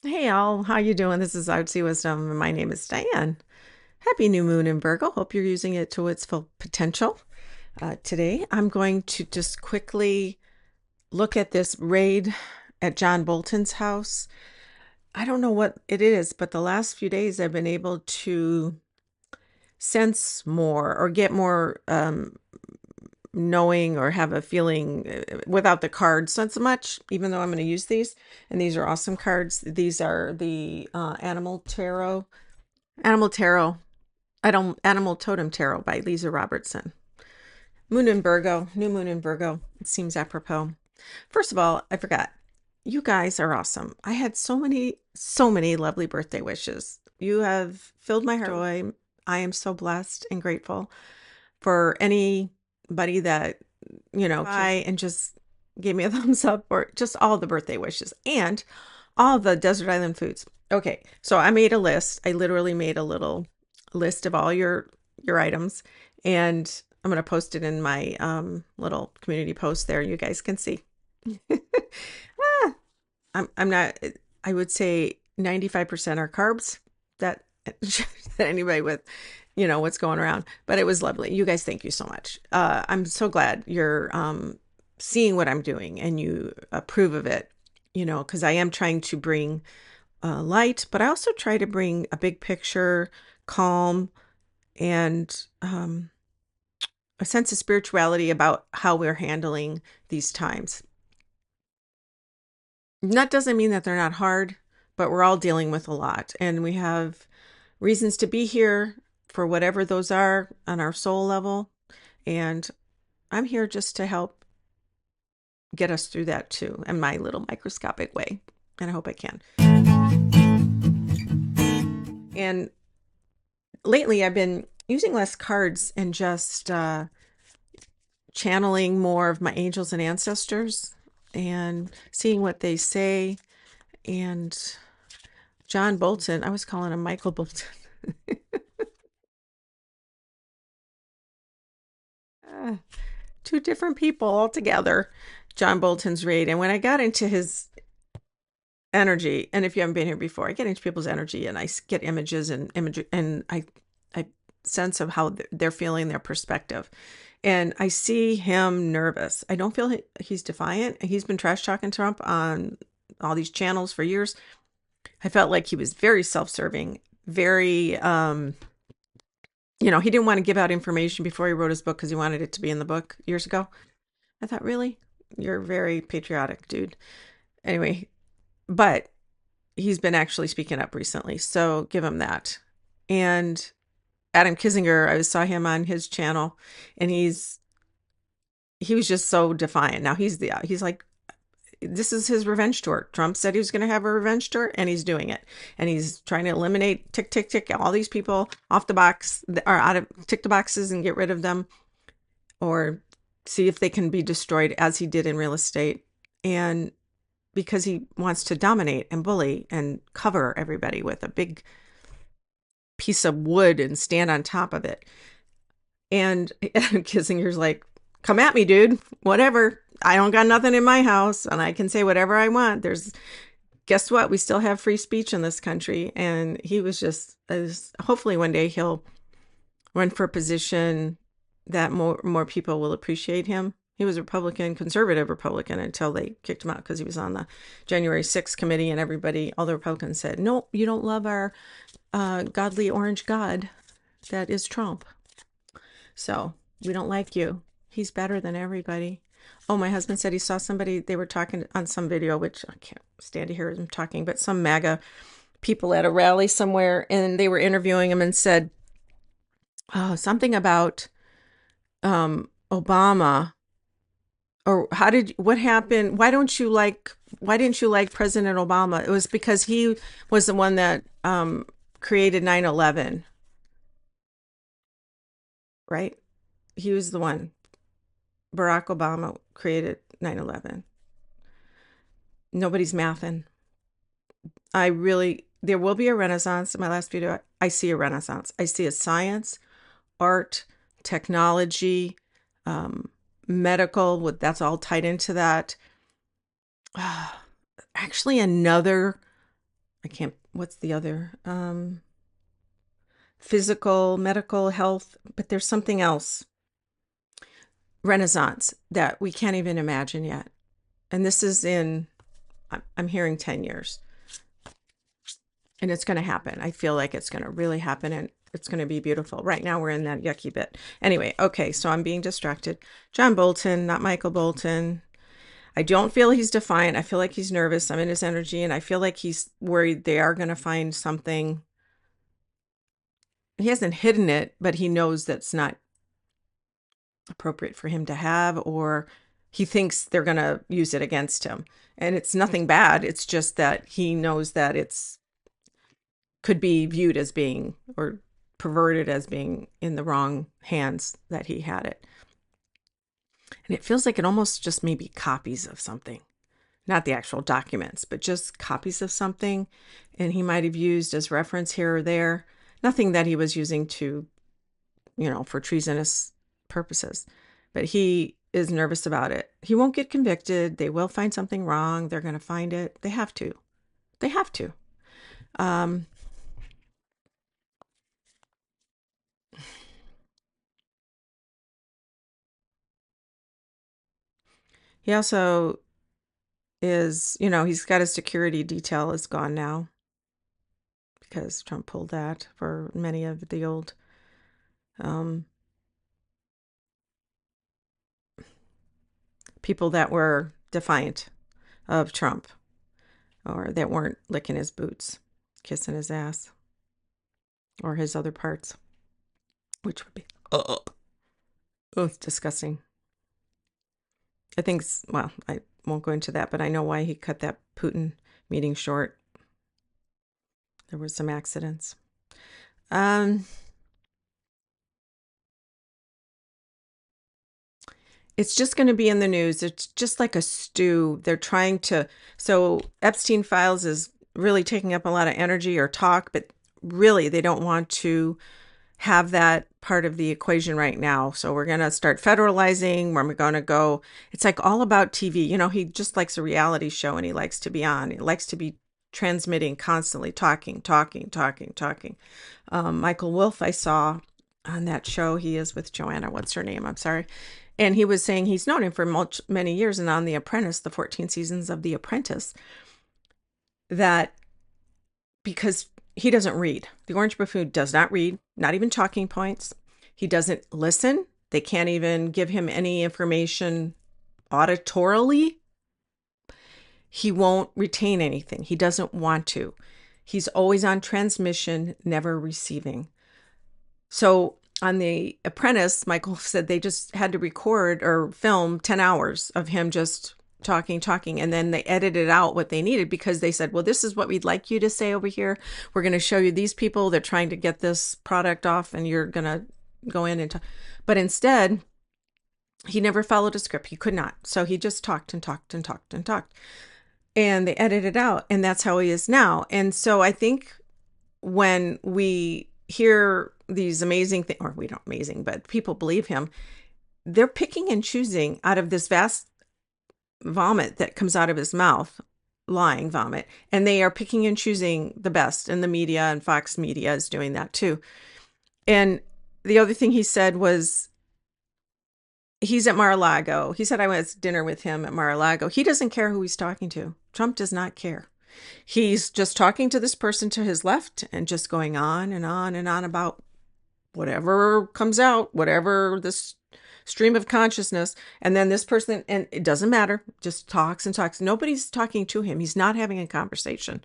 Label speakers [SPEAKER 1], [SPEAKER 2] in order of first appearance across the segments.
[SPEAKER 1] Hey all, how you doing? This is ArtsyWisdom, and my name is Diane. Happy new moon in Virgo. Hope you're using it to its full potential. Today, I'm going to just quickly look at this raid at John Bolton's house. I don't know what it is, but the last few days I've been able to sense more or get more knowing or have a feeling without the cards not so much, even though I'm going to use these. And these are awesome cards. These are the Animal Tarot, Animal Totem Tarot by Lisa Robertson. Moon in Virgo, new moon in Virgo. It seems apropos. First of all, I forgot. You guys are awesome. I had so many lovely birthday wishes. You have filled my heart with joy. I am so blessed and grateful for anybody that, I and just gave me a thumbs up for just all the birthday wishes and all the desert island foods. Okay, so I made a list. I literally made a little list of all your items, and I'm gonna post it in my little community post there. You guys can see. ah, I'm not. I would say 95% are carbs. That that anybody with what's going around, but it was lovely. You guys, thank you so much. I'm so glad you're seeing what I'm doing and you approve of it, because I am trying to bring light, but I also try to bring a big picture, calm, and a sense of spirituality about how we're handling these times. And that doesn't mean that they're not hard, but we're all dealing with a lot, and we have reasons to be here for whatever those are on our soul level. And I'm here just to help get us through that too, in my little microscopic way. And I hope I can. And lately I've been using less cards and just channeling more of my angels and ancestors and seeing what they say. And John Bolton, I was calling him Michael Bolton. Two different people altogether. John Bolton's raid. And when I got into his energy, and if you haven't been here before, I get into people's energy and I get images and I sense of how they're feeling, their perspective. And I see him nervous. I don't feel he's defiant. He's been trash talking Trump on all these channels for years. I felt like he was very self-serving, very he didn't want to give out information before he wrote his book because he wanted it to be in the book years ago. I thought, really? You're very patriotic, dude. Anyway, but he's been actually speaking up recently, so give him that. And Adam Kissinger, I saw him on his channel, and he was just so defiant. Now he's like, this is his revenge tour. Trump said he was going to have a revenge tour, and he's doing it. And he's trying to eliminate tick all these people off the box, or out of tick the boxes and get rid of them, or see if they can be destroyed, as he did in real estate. And because he wants to dominate and bully and cover everybody with a big piece of wood and stand on top of it. And Kissinger's like, come at me, dude. Whatever. I don't got nothing in my house and I can say whatever I want. Guess what? We still have free speech in this country. And he was just, hopefully one day he'll run for a position that more people will appreciate him. He was a conservative Republican, until they kicked him out because he was on the January 6th committee, and all the Republicans said, no, you don't love our godly orange god that is Trump. So we don't like you. He's better than everybody. Oh, my husband said he saw somebody, they were talking on some video, which I can't stand to hear them talking, but some MAGA people at a rally somewhere, and they were interviewing him and said something about Obama, or what happened? Why didn't you like President Obama? It was because he was the one that created 9/11, right? He was the one. Barack Obama created 9/11. Nobody's mathing. There will be a renaissance. In my last video, I see a renaissance. I see a science, art, technology, medical, that's all tied into that. Actually, another what's the other? Physical, medical, health, but there's something else. Renaissance that we can't even imagine yet. And this is I'm hearing 10 years. And it's going to happen. I feel like it's going to really happen, and it's going to be beautiful. Right now we're in that yucky bit. Anyway, okay, so I'm being distracted. John Bolton, not Michael Bolton. I don't feel he's defiant. I feel like he's nervous. I'm in his energy, and I feel like he's worried they are going to find something. He hasn't hidden it, but he knows that's not appropriate for him to have, or he thinks they're going to use it against him. And it's nothing bad. It's just that he knows that could be viewed as being, or perverted as being, in the wrong hands that he had it. And it feels like it almost just may be copies of something, not the actual documents, but just copies of something. And he might have used as reference here or there, nothing that he was using to, for treasonous purposes. But he is nervous about it. He won't get convicted. They will find something wrong. They're going to find it. They have to. They have to. He also is, he's got his security detail is gone now because Trump pulled that for many of the old people that were defiant of Trump, or that weren't licking his boots, kissing his ass, or his other parts, which would be, oh, it's disgusting. I think, well, I won't go into that, but I know why he cut that Putin meeting short. There were some accidents. It's just going to be in the news. It's just like a stew. They're trying to, so Epstein Files is really taking up a lot of energy or talk, but really they don't want to have that part of the equation right now. So we're going to start federalizing, where we're going to go. It's like all about TV. He just likes a reality show, and he likes to be on. He likes to be transmitting constantly, talking. Michael Wolff, I saw on that show. He is with Joanna. What's her name? I'm sorry. And he was saying he's known him for many years, and on The Apprentice, the 14 seasons of The Apprentice, that because he doesn't read. The Orange Buffoon does not read, not even talking points. He doesn't listen. They can't even give him any information auditorily. He won't retain anything. He doesn't want to. He's always on transmission, never receiving. So on The Apprentice, Michael said they just had to record or film 10 hours of him just talking, and then they edited out what they needed, because they said, well, this is what we'd like you to say over here. We're going to show you these people. They're trying to get this product off, and you're going to go in and talk. But instead, he never followed a script. He could not. So he just talked. And they edited out, and that's how he is now. And so I think when we hear these amazing things, or we don't amazing, but people believe him, they're picking and choosing out of this vast vomit that comes out of his mouth, lying vomit, and they are picking and choosing the best. And the media, and Fox Media is doing that too. And the other thing he said was, he's at Mar-a-Lago. He said, I went to dinner with him at Mar-a-Lago. He doesn't care who he's talking to. Trump does not care. He's just talking to this person to his left, and just going on and on and on about whatever comes out, whatever this stream of consciousness. And then this person, and it doesn't matter, just talks and talks. Nobody's talking to him. He's not having a conversation.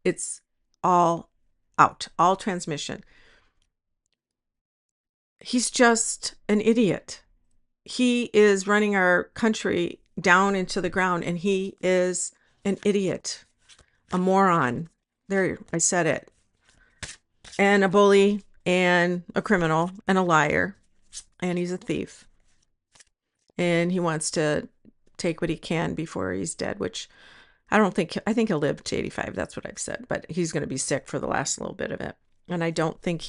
[SPEAKER 1] It's all out, all transmission. He's just an idiot. He is running our country down into the ground, and he is an idiot, a moron. There, I said it. And a bully, and a criminal, and a liar, and he's a thief. And he wants to take what he can before he's dead, which I think he'll live to 85. That's what I've said, but he's going to be sick for the last little bit of it. And I think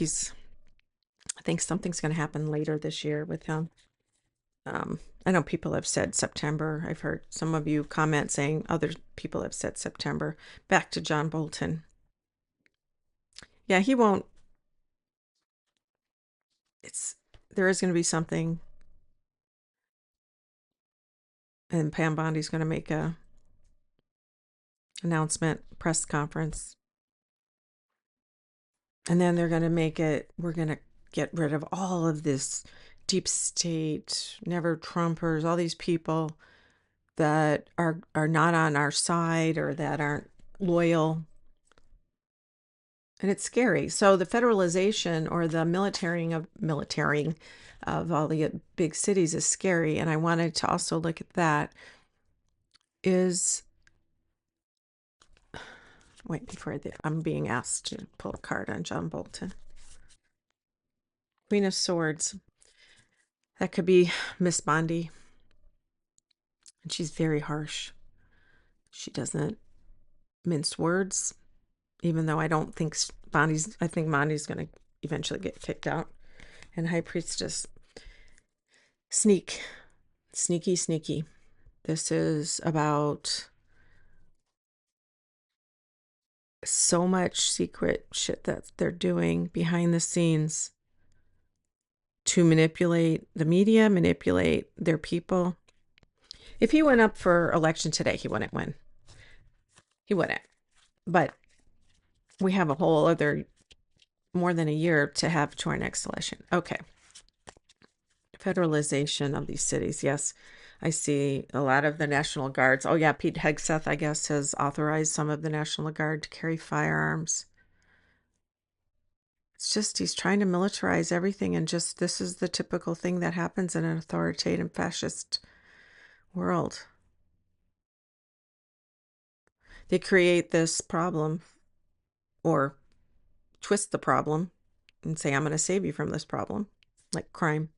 [SPEAKER 1] something's going to happen later this year with him. I know people have said September. I've heard some of you comment saying other people have said September. Back to John Bolton. Yeah, he won't. There is going to be something, and Pam Bondi's going to make a announcement, press conference, and then they're going to make it. We're going to get rid of all of this deep state, never Trumpers, all these people that are not on our side or that aren't loyal. And it's scary. So the federalization or the militaring of all the big cities is scary. And I wanted to also look at that. Wait, I'm being asked to pull a card on John Bolton. Queen of Swords. That could be Miss Bondi. And she's very harsh. She doesn't mince words, even though I think Bondi's going to eventually get kicked out. And High Priestess. Sneaky. This is about so much secret shit that they're doing behind the scenes to manipulate the media, manipulate their people. If he went up for election today, he wouldn't win. He wouldn't. But we have a whole other more than a year to have to our next election. Okay. Federalization of these cities. Yes, I see a lot of the National Guards. Oh, yeah, Pete Hegseth, I guess, has authorized some of the National Guard to carry firearms. It's just he's trying to militarize everything, and just this is the typical thing that happens in an authoritarian fascist world. They create this problem or twist the problem and say, I'm going to save you from this problem, like crime.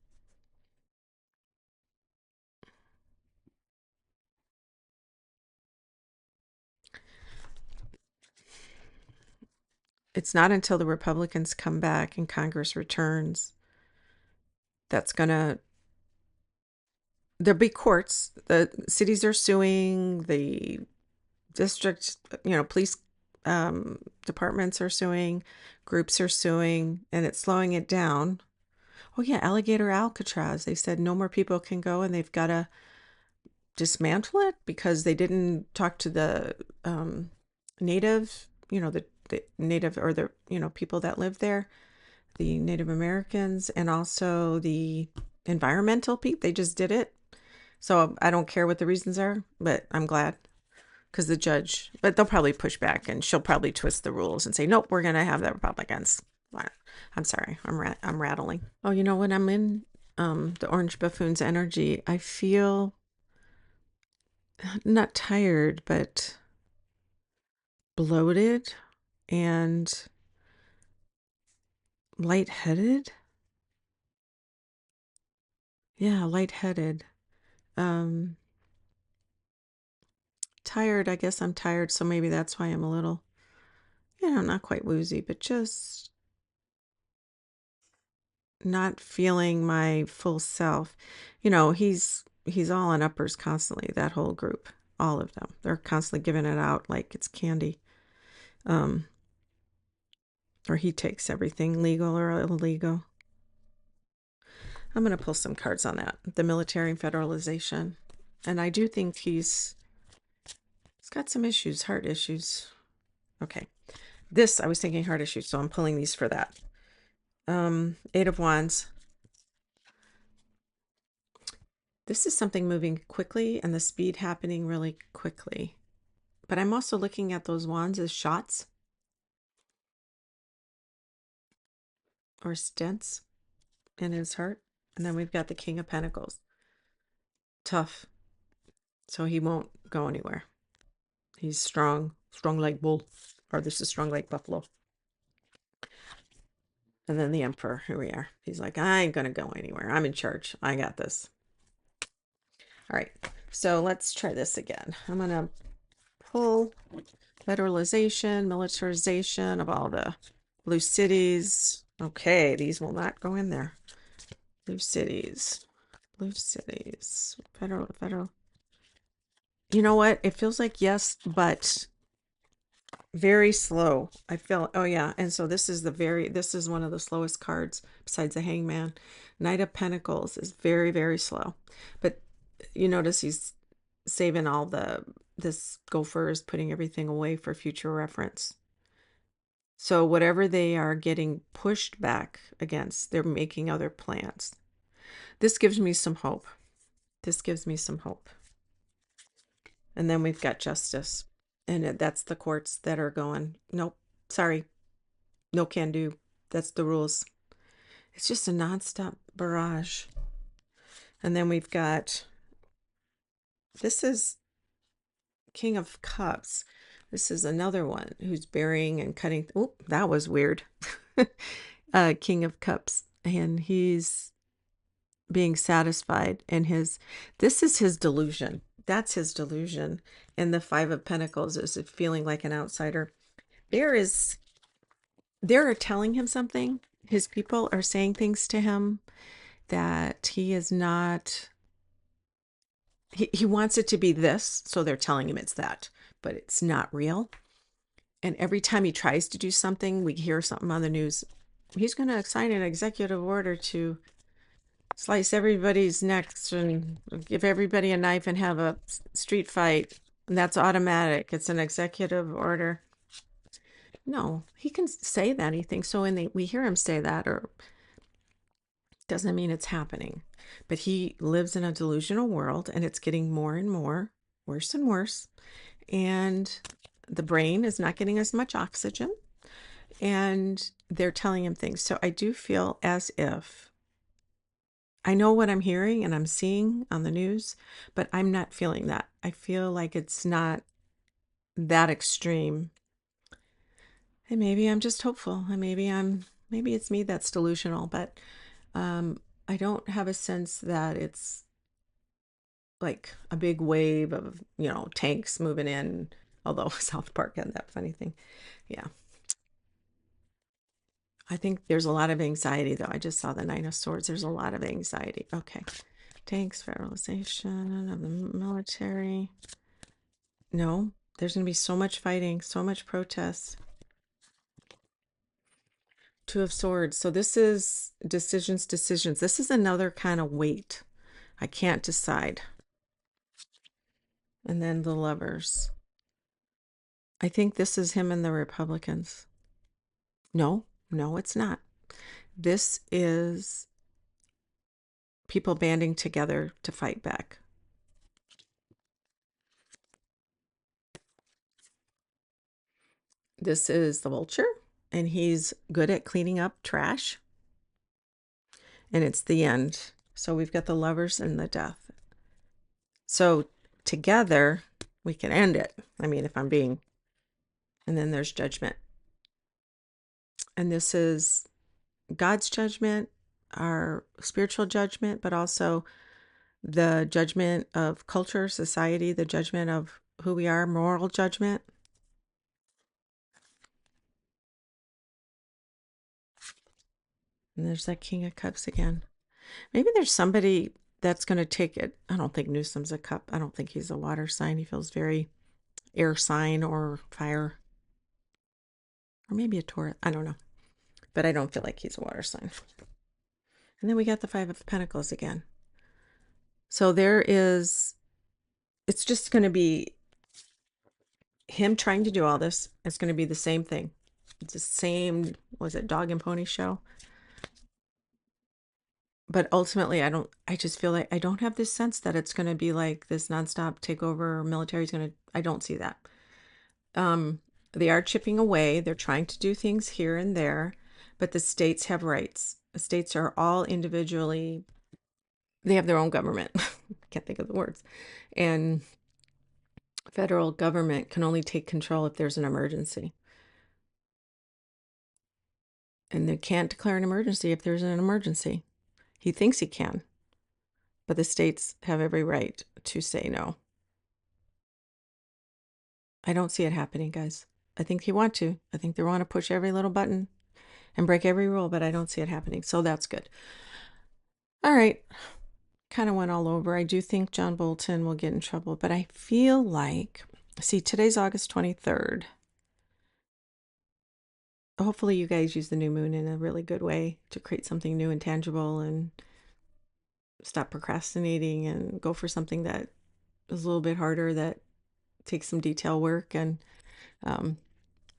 [SPEAKER 1] It's not until the Republicans come back and Congress returns that's going to, there'll be courts. The cities are suing, the district, police departments are suing, groups are suing, and it's slowing it down. Oh, yeah, Alligator Alcatraz. They said no more people can go, and they've got to dismantle it because they didn't talk to the native, the native or the, people that live there, the Native Americans, and also the environmental people. They just did it. So I don't care what the reasons are, but I'm glad because the judge, but they'll probably push back and she'll probably twist the rules and say, nope, we're going to have the Republicans. I'm sorry, I'm rattling. Oh, when I'm in the Orange Buffoon's energy, I feel not tired, but bloated and lightheaded. Yeah, lightheaded. Tired. I guess I'm tired, so maybe that's why I'm a little, not quite woozy, but just not feeling my full self. He's all on uppers constantly, that whole group, all of them. They're constantly giving it out like it's candy. Or he takes everything, legal or illegal. I'm going to pull some cards on that. The military and federalization. And I do think he's got some issues, heart issues. Okay. I was thinking heart issues, so I'm pulling these for that. 8 of Wands. This is something moving quickly and the speed happening really quickly. But I'm also looking at those wands as shots or stents in his heart. And then we've got the King of Pentacles. Tough. So he won't go anywhere. He's strong like bull. Or this is strong like buffalo. And then the Emperor, here we are. He's like, I ain't going to go anywhere. I'm in charge. I got this. All right. So let's try this again. I'm going to pull federalization, militarization of all the blue cities. Okay, these will not go in there. Blue cities. Federal. You know what? It feels like yes, but Very slow. I feel, oh yeah. And so this is one of the slowest cards besides the Hangman. Knight of Pentacles is very, very slow. But you notice he's saving this gopher is putting everything away for future reference. So whatever they are getting pushed back against, they're making other plans. This gives me some hope. This gives me some hope. And then we've got justice. And that's the courts that are going, nope, sorry, no can do. That's the rules. It's just a nonstop barrage. And then we've got, this is King of Cups. This is another one who's burying and cutting. Oh, that was weird. King of Cups. And he's being satisfied. And this is his delusion. That's his delusion. And the Five of Pentacles is feeling like an outsider. They're telling him something. His people are saying things to him that he is not, he wants it to be this, so they're telling him it's that, but it's not real. And every time he tries to do something, we hear something on the news, he's going to sign an executive order to slice everybody's necks and give everybody a knife and have a street fight. And that's automatic. It's an executive order. No, he can say that anything. So when we hear him say that, or doesn't mean it's happening. But he lives in a delusional world, and it's getting more and more, worse and worse. And the brain is not getting as much oxygen, and they're telling him things. So I do feel as if I know what I'm hearing and I'm seeing on the news, but I'm not feeling that. I feel like it's not that extreme. And maybe I'm just hopeful, and maybe it's me that's delusional, but I don't have a sense that it's like a big wave of, tanks moving in, although South Park had that funny thing. Yeah. I think there's a lot of anxiety, though. I just saw the Nine of Swords. There's a lot of anxiety. Okay. Tanks, federalization of the military. No, there's going to be so much fighting, so much protest. Two of Swords. So this is decisions. This is another kind of weight. I can't decide. And then the Lovers. I think this is him and the Republicans. No, it's not. This is people banding together to fight back. This is the Vulture, and he's good at cleaning up trash. And it's the end. So we've got the Lovers and the Death. So together, we can end it. I mean, if I'm being... And then there's Judgment. And this is God's judgment, our spiritual judgment, but also the judgment of culture, society, the judgment of who we are, moral judgment. And there's that King of Cups again. Maybe there's somebody that's going to take it. I don't think Newsom's a cup. I don't think he's a water sign. He feels very air sign or fire. Or maybe a Taurus. I don't know. But I don't feel like he's a water sign. And then we got the Five of Pentacles again. So it's just going to be him trying to do all this. It's going to be the same thing. It's the same, was it Dog and Pony Show? But ultimately, I just feel like I don't have this sense that it's going to be like this nonstop takeover. Military is going to, I don't see that. They are chipping away. They're trying to do things here and there, but the states have rights. The states are all individually, they have their own government. Can't think of the words. And federal government can only take control if there's an emergency. And they can't declare an emergency if there's an emergency. He thinks he can, but the states have every right to say no. I don't see it happening, guys. I think they want to. I think they want to push every little button and break every rule, but I don't see it happening. So that's good. All right. Kind of went all over. I do think John Bolton will get in trouble, but I feel like, see, today's August 23rd. hopefully you guys use the new moon in a really good way to create something new and tangible, and stop procrastinating and go for something that is a little bit harder, that takes some detail work. And um,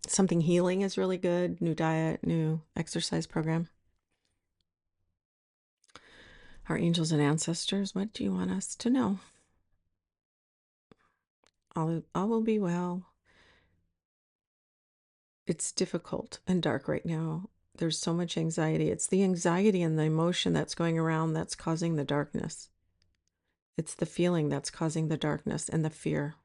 [SPEAKER 1] something healing is really good. New diet, new exercise program. Our angels and ancestors, what do you want us to know? All will be well. It's difficult and dark right now. There's so much anxiety. It's the anxiety and the emotion that's going around that's causing the darkness. It's the feeling that's causing the darkness and the fear.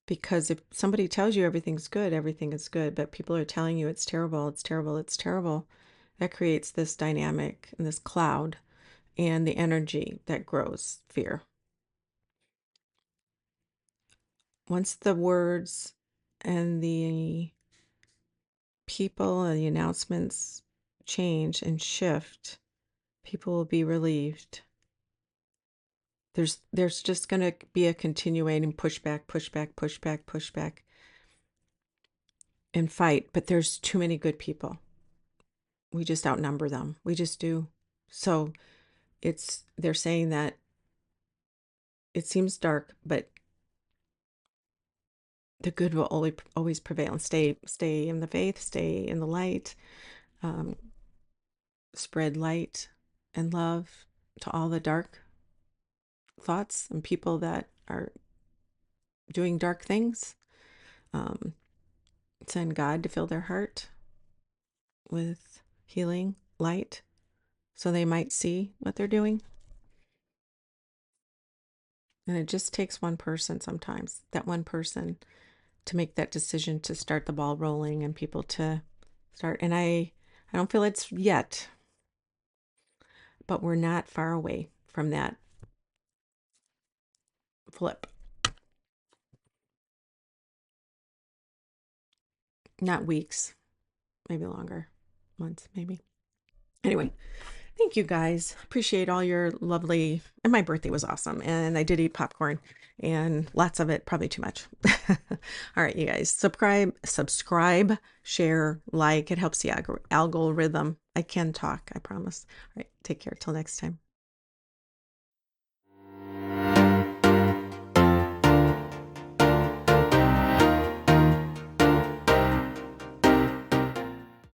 [SPEAKER 1] Because if somebody tells you everything's good, everything is good, but people are telling you it's terrible, it's terrible, it's terrible, that creates this dynamic and this cloud and the energy that grows fear. Once the words and the people and the announcements change and shift, people will be relieved. There's just going to be a continuing pushback, pushback, pushback, pushback, and fight. But there's too many good people. We just outnumber them. We just do. So they're saying that it seems dark, but the good will always prevail, and stay in the faith, stay in the light, spread light and love to all the dark thoughts and people that are doing dark things. Send God to fill their heart with healing light so they might see what they're doing. And it just takes one person sometimes, that one person, to make that decision, to start the ball rolling and people to start. And I don't feel it's yet, but we're not far away from that flip. Not weeks, maybe longer, months, maybe. Anyway, thank you guys. Appreciate all your lovely, and my birthday was awesome. And I did eat popcorn, and lots of it, probably too much. All right, you guys, subscribe, share, like. It helps the algorithm. I can talk, I promise. All right, take care. Till next time.